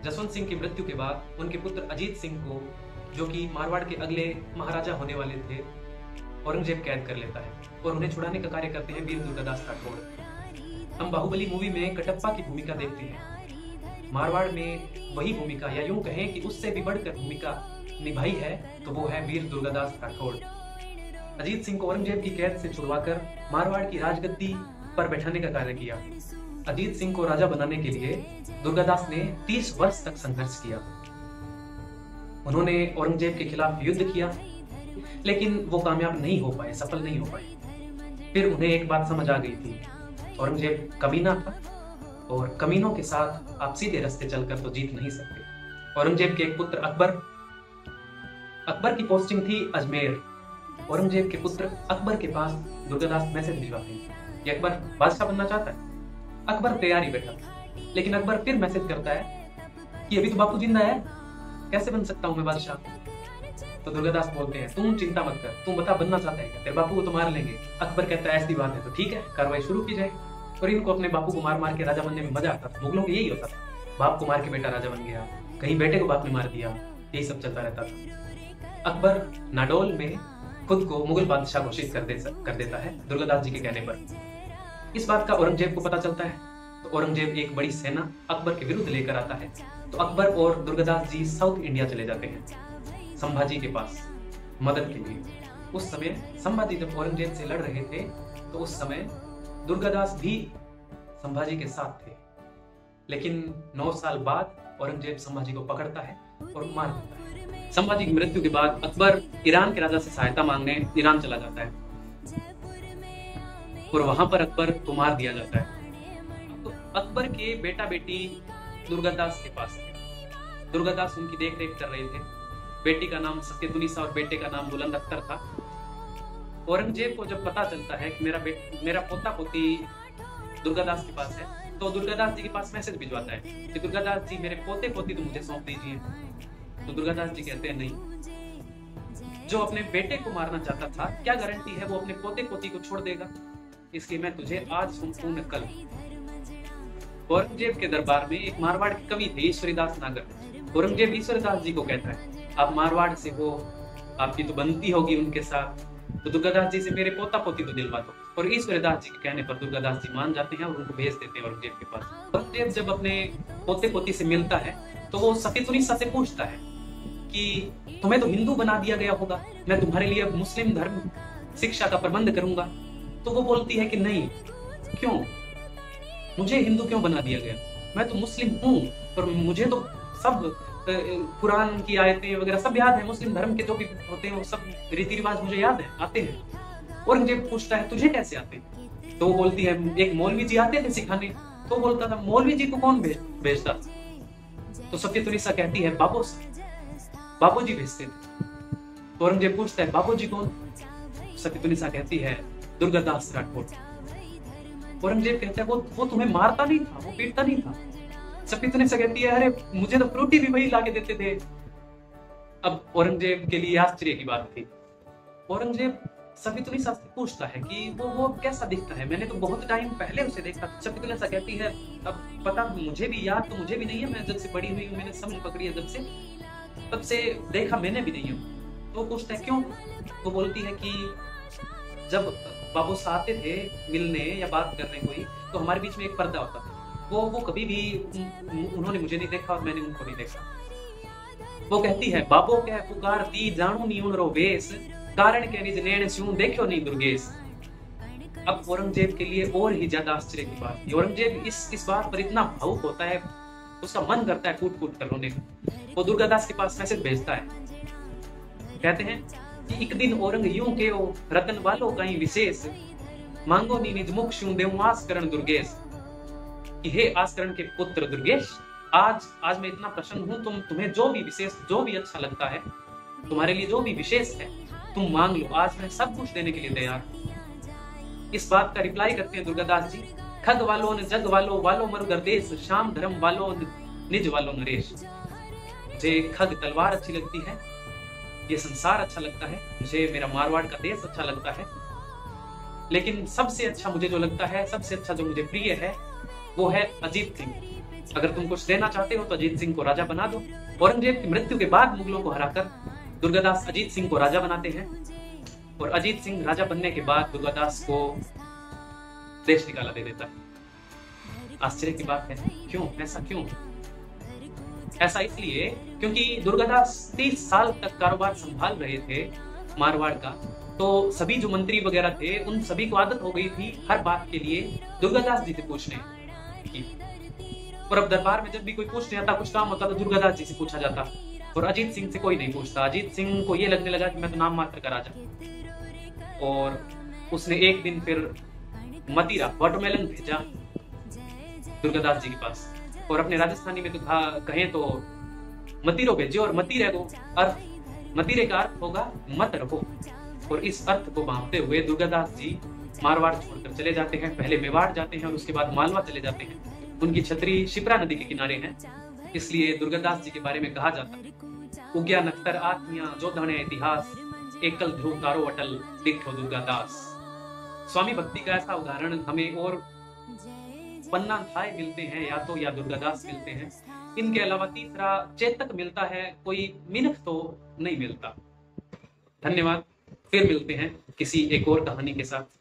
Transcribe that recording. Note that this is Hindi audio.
जसवंत सिंह की मृत्यु के बाद उनके पुत्र अजीत सिंह को, जो कि मारवाड़ के अगले महाराजा होने वाले थे, औरंगजेब कैद कर लेता है और उन्हें छुड़ाने का कार्य करते हैं वीर दुर्गादास राठौड़। हम बाहुबली मूवी में कटप्पा की भूमिका देखते हैं। मारवाड़ में वही भूमिका, या यूं कहें कि उससे भी बढ़कर भूमिका निभाई है तो वो है वीर दुर्गादास राठौड़। अजीत सिंह को औरंगजेब की कैद से छुड़वाकर मारवाड़ की राजगद्दी पर बैठाने का कार्य किया। अजीत सिंह को राजा बनाने के लिए दुर्गादास ने 30 वर्ष तक संघर्ष किया। उन्होंने औरंगजेब के खिलाफ युद्ध किया, लेकिन वो कामयाब नहीं हो पाए, सफल नहीं हो पाए। फिर उन्हें एक बात समझ आ गई थी, औरंगजेब कमीना था और कमीनों के साथ आप सीधे रास्ते चलकर तो जीत नहीं सकते। औरंगजेब के एक पुत्र अकबर की पोस्टिंग थी अजमेर। औरंगजेब के पुत्र अकबर के पास दुर्गादास मैसेज भिजवाते हैं कि अकबर बादशाह बनना चाहता है। अकबर तैयार ही बैठा, लेकिन अकबर फिर मैसेज करता है कि अभी तो बापू जिंदा है, कैसे बन सकता हूं मैं बादशाह। तो दुर्गादास बोलते हैं तुम चिंता मत कर, तुम बता बनना चाहता है क्या, तेरे बापू को तो मार लेंगे। अकबर कहता है ऐसी बात है तो ठीक है, कार्रवाई शुरू की जाए। और इनको अपने बापू को मार मार के राजा बनने में मजा आता था। मुगलों को यही होता था, बाप को मार के बेटा राजा बन गया, कहीं बेटे को बाप ने मार दिया, यही सब चलता रहता था। अकबर नाडोल में खुद को मुगल बादशाह घोषित कर देता है दुर्गादास जी के कहने पर। इस बात का औरंगजेब को पता चलता है तो औरंगजेब एक बड़ी सेना अकबर के विरुद्ध लेकर आता है। तो अकबर और दुर्गादास जी साउथ इंडिया चले जाते हैं संभाजी के पास मदद के लिए। उस समय संभाजी जब औरंगजेब से लड़ रहे थे तो उस समय दुर्गादास भी संभाजी के साथ थे। लेकिन 9 साल बाद औरंगजेब संभाजी को पकड़ता है और मार देता है। संभाजी की मृत्यु के बाद अकबर ईरान के राजा से सहायता मांगने ईरान चला जाता है और वहां पर अकबर को मार दिया जाता है। तो अकबर के बेटा बेटी दुर्गादास के पास थे। दुर्गादास उनकी देख रेख कर रहे थे। बेटी का नाम सत्यतुनिसा और बेटे का नाम बुलंद अख्तर था। औरंगजेब को जब पता चलता है कि मेरा पोता पोती दुर्गादास के पास है, तो दुर्गादास जी के पास मैसेज भिजवाता है कि दुर्गादास जी मेरे पोते पोती तो मुझे सौंप दीजिए। तो दुर्गादास जी कहते हैं नहीं, जो अपने बेटे को मारना चाहता था क्या गारंटी है वो अपने पोते पोती को छोड़ देगा, इसलिए मैं तुझे आज सौंपू न कल। औरंगजेब के दरबार में एक मारवाड़ के कवि थे ईश्वरीदास नागर। औरंगजेब ईश्वरीदास जी को कहता है आप मारवाड़ से हो, आपकी तो बनती होगी उनके साथ, तो दुर्गादास जी से मेरे पोता पोती तो दिलवा दो। और ईश्वरीदास जी के कहने पर दुर्गादास जी मान जाते हैं और उनको भेज देते हैं औरंगजेब के पास। औरंगजेब जब अपने पोते पोती से मिलता है तो वो सत्यतुनिसा से पूछता है कि तुम्हें तो हिंदू बना दिया गया होगा, मैं तुम्हारे लिए अब मुस्लिम धर्म शिक्षा का प्रबंध करूंगा। तो वो बोलती है कि नहीं, क्यों, मुझे हिंदू क्यों बना दिया गया, मैं तो मुस्लिम हूँ और मुझे तो सब कुरान की आयतें वगैरह सब याद है, मुस्लिम धर्म के जो भी होते हैं वो सब रीति रिवाज मुझे याद है, आते हैं। औरंगजेब पूछता है तुझे कैसे आते, तो वो बोलती है एक मौलवी जी आते थे सिखाने। तो बोलता था मौलवी जी को कौन भेजता। तो सत्यतुनिसा कहती है बाबू जी भेजते थे। तो औरंगजेब पूछता है बाबू जी कौन। सत्यतुनिसा कहती है दुर्गादास राठौड़। औरंगजेब कहता है वो तुम्हें मारता नहीं था, वो पीटता नहीं था। सत्यतुनिसा कहती है अरे मुझे तो फ्रूटी भी वही लाके देते थे। अब औरंगजेब के लिए आश्चर्य की बात थी। औरंगजेब सत्यतुनिसा से पूछता है कि वो कैसा दिखता है, मैंने तो बहुत टाइम पहले उसे देखा। सत्यतुनिसा कहती है अब पता मुझे भी याद तो मुझे भी नहीं है, मैं जब से बड़ी हुई हूँ, मैंने समझ पकड़ी है जब से, तब से देखा मैंने भी नहीं हूँ। तो पूछता है क्यों। वो बोलती है कि जब बाबू आते थे मिलने या बात करने कोई, तो हमारे बीच में एक पर्दा होता था, वो कभी भी उन्होंने मुझे नहीं देखा और मैंने उनको नहीं देखा। वो कहती है बाबो कह पुकारती जानू नी उन रो वेश, कारण के निज नैन स्यूं देखो नहीं दुर्गेश। अब औरंगजेब के लिए और ही ज्यादा आश्चर्य की बात थी। औरंगजेब इस बात पर इतना भावुक होता है, उसका मन करता है कूट कूट कर रोने का। वो दुर्गादास के पास मैसेज भेजता है, कहते हैं कि एक दिन औरंग यूं के ओ रतन वालों कहीं विशेष, मांगो नी निज मुख स्यूं देऊं आस्करण दुर्गेश। कि हे आस्करण के पुत्र दुर्गेश, आज मैं इतना प्रसन्न हूं, तुम्हें जो भी विशेष जो भी अच्छा लगता है, तुम्हारे लिए जो भी विशेष है तुम मांग लो, आज मैं सब कुछ देने के लिए तैयार हूं। इस बात का रिप्लाई करते हैं दुर्गादास जी, खग वालों ने जग वालों मरुगर देश, शाम धर्म वालों निज वालों नरेश। मुझे खग तलवार अच्छी लगती है, ये संसार अच्छा लगता है, मुझे मेरा मारवाड़ का देश अच्छा लगता है, लेकिन सबसे अच्छा मुझे जो लगता है, सबसे अच्छा जो मुझे प्रिय है वो है अजीत सिंह। अगर तुम कुछ देना चाहते हो तो अजीत सिंह को राजा बना दो। औरंगजेब की मृत्यु के बाद मुगलों को हराकर दुर्गादास अजीत सिंह को राजा बनाते हैं, और अजीत सिंह राजा बनने के बाद दुर्गादास को देश निकाला दे देता है। आश्चर्य की बात है, क्यों? ऐसा क्यों? ऐसा इसलिए क्योंकि दुर्गादास 30 साल तक कारोबार संभाल रहे थे मारवाड़ का, तो सभी जो मंत्री वगैरह थे उन सभी को आदत हो गई थी हर बात के लिए दुर्गादास जी से पूछने की। और अब दरबार में जब भी कोई पूछने आता, कुछ काम होता तो दुर्गादास जी से पूछा जाता, और अजीत सिंह से कोई नहीं पूछता। अजीत सिंह को ये लगने लगा कि मैं तो नाम मात्र का राजा। और उसने एक दिन फिर मदिरा वाटरमेलन भेजा दुर्गादास जी के पास, और अपने राजस्थानी में तो कहें तो मतीरो भेजे, और मतीरे को अर्थ, मतीरे का अर्थ होगा मत रहो। और इस अर्थ को बांधते हुए दुर्गादास जी मारवाड़ छोड़कर चले जाते हैं। पहले मेवाड़ जाते हैं और उसके बाद मालवा चले जाते हैं। उनकी छतरी शिप्रा नदी के किनारे है, इसलिए दुर्गादास जी के बारे में कहा जाता है, उग्या नख्तर आत्मिया जो धने इतिहास, एकल ध्रुव तारो अटल दिखो दुर्गादास। स्वामी भक्ति का ऐसा उदाहरण हमें और पन्ना थाय मिलते हैं, या दुर्गादास मिलते हैं। इनके अलावा तीसरा चेतक मिलता है, कोई मिनख तो नहीं मिलता। धन्यवाद, फिर मिलते हैं किसी एक और कहानी के साथ।